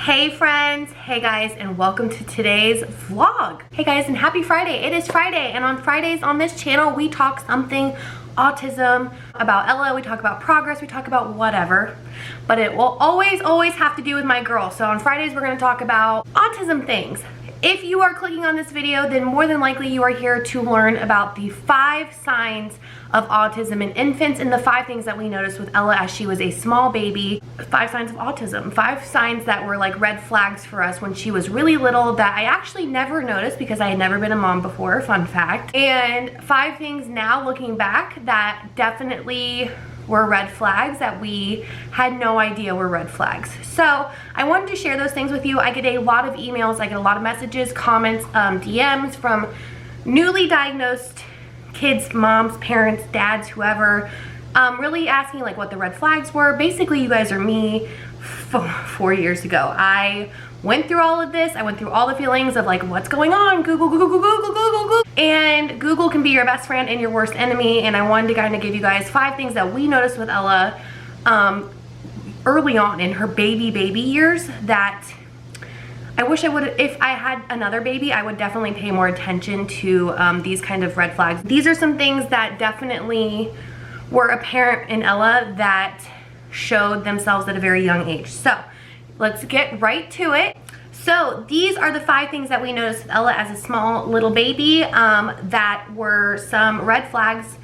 Hey friends, hey guys, and welcome to today's vlog. Hey guys, and happy Friday. It is Friday, and on Fridays on this channel we talk something autism, about Ella, we talk about progress, we talk about whatever, but it will always have to do with my girl. So on Fridays we're going to talk about autism things. If you are clicking on this video, then more than likely you are here to learn about the 5 signs of autism in infants and the 5 things that we noticed with Ella as she was a small baby. 5 signs of autism, 5 signs that were like red flags for us when she was really little that I actually never noticed because I had never been a mom before, fun fact. And 5 things now looking back that definitely were red flags that we had no idea were red flags. So I wanted to share those things with you. I get a lot of emails, I get a lot of messages, comments, DMs from newly diagnosed kids, moms, parents, dads, whoever, really asking like what the red flags were. Basically, you guys are me 4 years ago. I went through all of this. I went through all the feelings of like, what's going on? Google. And Google can be your best friend and your worst enemy. And I wanted to kind of give you guys 5 things that we noticed with Ella early on in her baby years that I wish I would, if I had another baby, I would definitely pay more attention to these kind of red flags. These are some things that definitely were apparent in Ella that showed themselves at a very young age. So let's get right to it. So these are the 5 things that we noticed with Ella as a small little baby that were some red flags.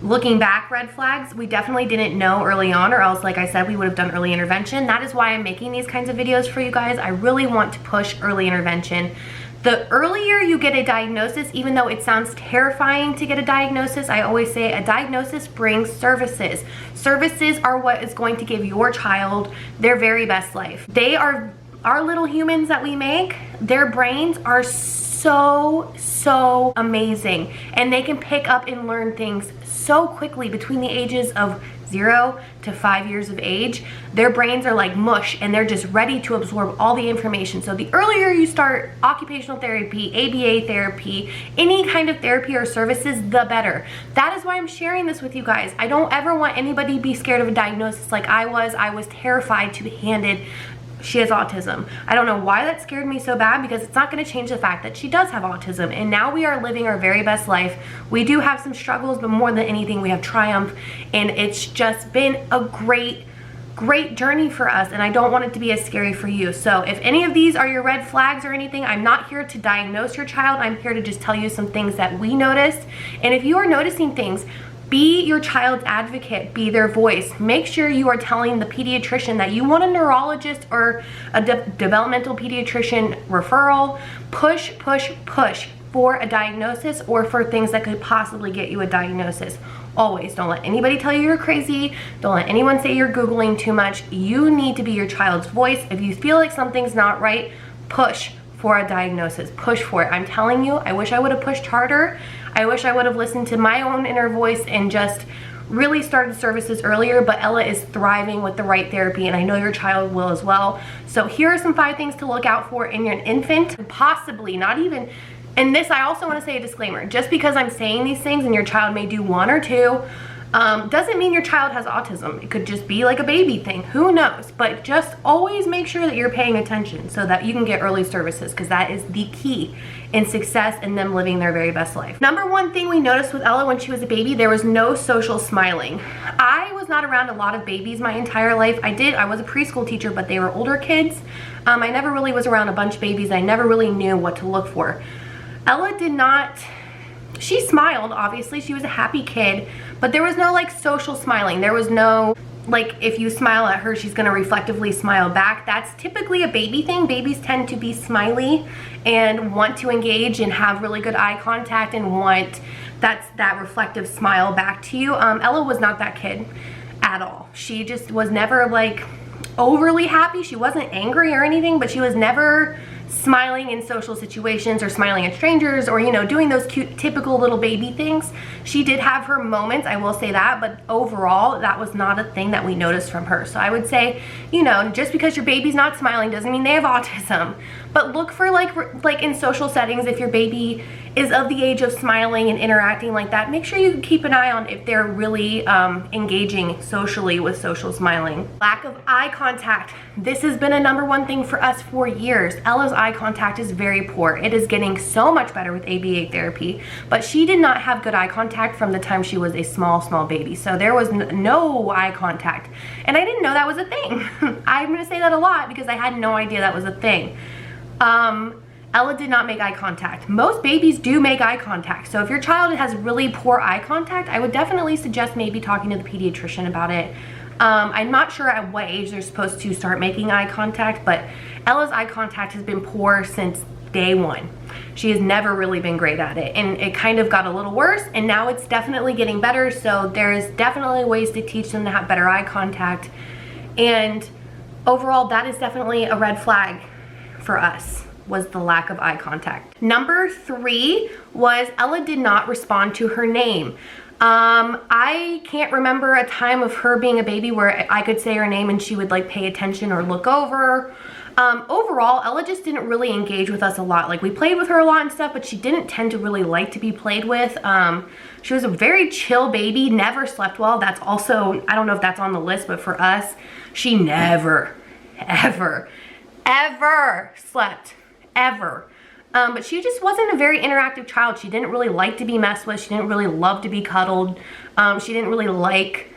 Looking back, red flags we definitely didn't know early on, or else like I said we would have done early intervention. That is why I'm making these kinds of videos for you guys. I really want to push early intervention. The earlier you get a diagnosis, even though it sounds terrifying to get a diagnosis, I always say a diagnosis brings services. Services are what is going to give your child their very best life. They are our little humans that we make. Their brains are so amazing, and they can pick up and learn things so quickly between the ages of 0 to 5 years of age. Their brains are like mush and they're just ready to absorb all the information. So the earlier you start occupational therapy, ABA therapy, any kind of therapy or services, the better. That is why I'm sharing this with you guys. I don't ever want anybody to be scared of a diagnosis like I was. I was terrified to be handed she has autism. I don't know why that scared me so bad, because it's not going to change the fact that she does have autism, and now we are living our very best life. We do have some struggles, but more than anything we have triumph, and it's just been a great journey for us, and I don't want it to be as scary for you. So if any of these are your red flags or anything, I'm not here to diagnose your child. I'm here to just tell you some things that we noticed. And if you are noticing things, be your child's advocate, be their voice. Make sure you are telling the pediatrician that you want a neurologist or a developmental pediatrician referral. Push for a diagnosis or for things that could possibly get you a diagnosis. Always, don't let anybody tell you you're crazy. Don't let anyone say you're Googling too much. You need to be your child's voice. If you feel like something's not right, push for a diagnosis. Push for it. I'm telling you, I wish I would have pushed harder. I wish I would have listened to my own inner voice and just really started services earlier, but Ella is thriving with the right therapy, and I know your child will as well. So here are some 5 things to look out for in your infant, possibly not even. And this, I also want to say a disclaimer. Just because I'm saying these things and your child may do 1 or 2, doesn't mean your child has autism. It could just be like a baby thing, who knows? But just always make sure that you're paying attention so that you can get early services, because that is the key in success and them living their very best life. Number 1 thing we noticed with Ella when she was a baby, there was no social smiling. I was not around a lot of babies my entire life. I was a preschool teacher, but they were older kids. I never really was around a bunch of babies. I never really knew what to look for. Ella did not. She smiled, obviously. She was a happy kid, but there was no like social smiling. There was no like, if you smile at her, she's gonna reflectively smile back. That's typically a baby thing. Babies tend to be smiley and want to engage and have really good eye contact and want that reflective smile back to you. Ella was not that kid at all. She just was never like overly happy. She wasn't angry or anything, but she was never smiling in social situations or smiling at strangers or, you know, doing those cute, typical little baby things. She did have her moments, I will say that, but overall, that was not a thing that we noticed from her. So I would say, you know, just because your baby's not smiling doesn't mean they have autism. But look for like in social settings, if your baby is of the age of smiling and interacting like that, make sure you keep an eye on if they're really engaging socially with social smiling. Lack of eye contact. This has been a #1 thing for us for years. Ella's eye contact is very poor. It is getting so much better with ABA therapy, but she did not have good eye contact from the time she was a small baby. So there was no eye contact. And I didn't know that was a thing. I'm gonna say that a lot because I had no idea that was a thing. Ella did not make eye contact. Most babies do make eye contact. So if your child has really poor eye contact, I would definitely suggest maybe talking to the pediatrician about it. I'm not sure at what age they're supposed to start making eye contact, but Ella's eye contact has been poor since day one. She has never really been great at it, and it kind of got a little worse, and now it's definitely getting better. So there's definitely ways to teach them to have better eye contact, and overall that is definitely a red flag for us, was the lack of eye contact. #3 was Ella did not respond to her name. I can't remember a time of her being a baby where I could say her name and she would like pay attention or look over. Overall, Ella just didn't really engage with us a lot. Like, we played with her a lot and stuff, but she didn't tend to really like to be played with. She was a very chill baby, never slept well. That's also, I don't know if that's on the list, but for us, she never, ever slept, ever. But she just wasn't a very interactive child. She didn't really like to be messed with. She didn't really love to be cuddled. She didn't really like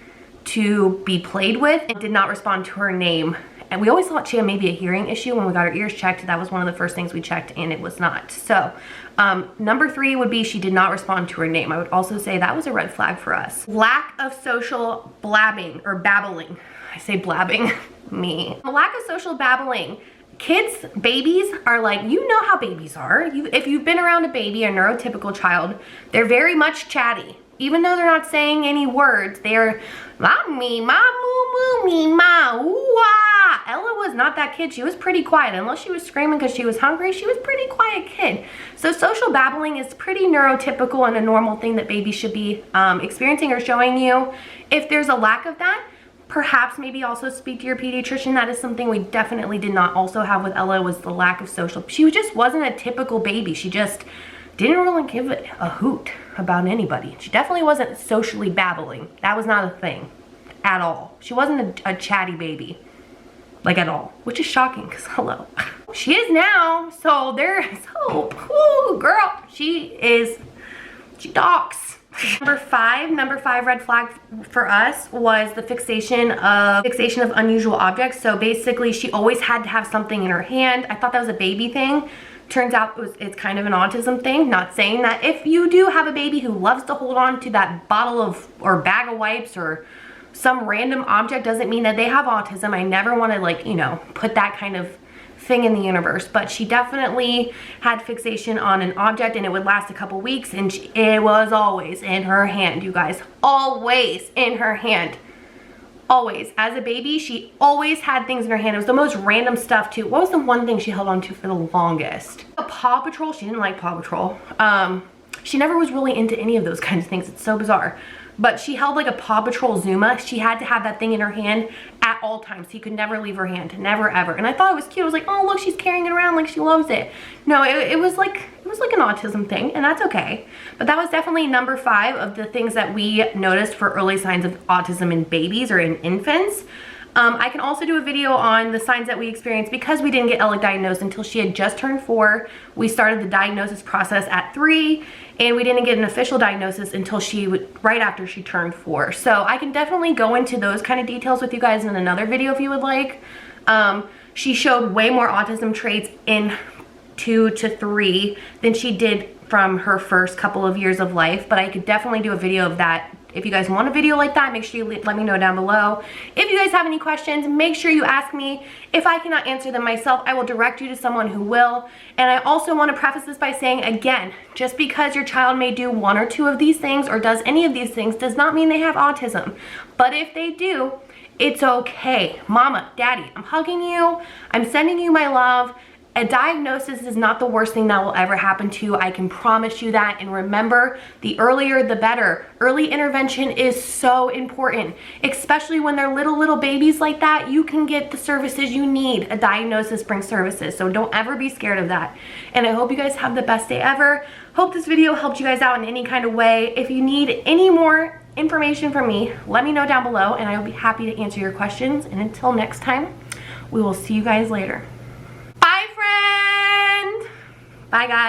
to be played with, and did not respond to her name. And we always thought she had maybe a hearing issue. When we got her ears checked, that was one of the first things we checked, and it was not. So #3 would be she did not respond to her name. I would also say that was a red flag for us. Lack of social blabbing or babbling. I say blabbing, me. A lack of social babbling. Kids, babies are like, you know how babies are. If you've been around a baby, a neurotypical child, they're very much chatty. Even though they're not saying any words, they're mommy, ma, moo, moo, me, ma, ooh, ah. Ella was not that kid. She was pretty quiet. Unless she was screaming because she was hungry, she was a pretty quiet kid. So social babbling is pretty neurotypical and a normal thing that babies should be experiencing or showing you. If there's a lack of that, perhaps maybe also speak to your pediatrician. That is something we definitely did not also have with Ella, was the lack of social. She just wasn't a typical baby. She just didn't really give a hoot about anybody. She definitely wasn't socially babbling. That was not a thing at all. She wasn't a chatty baby, like at all, which is shocking because hello. She is now, so ooh, girl, she talks. Number five red flag for us was the fixation of unusual objects. So basically she always had to have something in her hand. I thought that was a baby thing. Turns out it's kind of an autism thing. Not saying that if you do have a baby who loves to hold on to that bottle of or bag of wipes or some random object doesn't mean that they have autism. I never want to, like, you know, put that kind of thing in the universe, but she definitely had fixation on an object, and it would last a couple weeks, and it was always in her hand, you guys. Always in her hand. Always. As a baby, she always had things in her hand. It was the most random stuff too. What was the one thing she held on to for the longest? A Paw Patrol. She didn't like Paw Patrol. She never was really into any of those kinds of things. It's so bizarre. But she held like a Paw Patrol Zuma. She had to have that thing in her hand at all times. He could never leave her hand, never ever. And I thought it was cute. I was like, oh look, she's carrying it around like she loves it. No, it was like an autism thing, and that's okay. But that was definitely number 5 of the things that we noticed for early signs of autism in babies or in infants. I can also do a video on the signs that we experienced because we didn't get Ella diagnosed until she had just turned 4. We started the diagnosis process at 3, and we didn't get an official diagnosis until right after she turned 4. So I can definitely go into those kind of details with you guys in another video if you would like. She showed way more autism traits in 2 to 3 than she did from her first couple of years of life, but I could definitely do a video of that. If you guys want a video like that, make sure you let me know down below. If you guys have any questions, make sure you ask me. If I cannot answer them myself, I will direct you to someone who will. And I also want to preface this by saying, again, just because your child may do 1 or 2 of these things or does any of these things does not mean they have autism. But if they do, it's okay. Mama, Daddy, I'm hugging you. I'm sending you my love. A diagnosis is not the worst thing that will ever happen to you. I can promise you that. And remember, the earlier the better. Early intervention is so important, especially when they're little babies like that. You can get the services you need. A diagnosis brings services, so don't ever be scared of that. And I hope you guys have the best day ever. Hope this video helped you guys out in any kind of way. If you need any more information from me, let me know down below and I'll be happy to answer your questions. And until next time, we will see you guys later. Bye, friend. Bye, guys.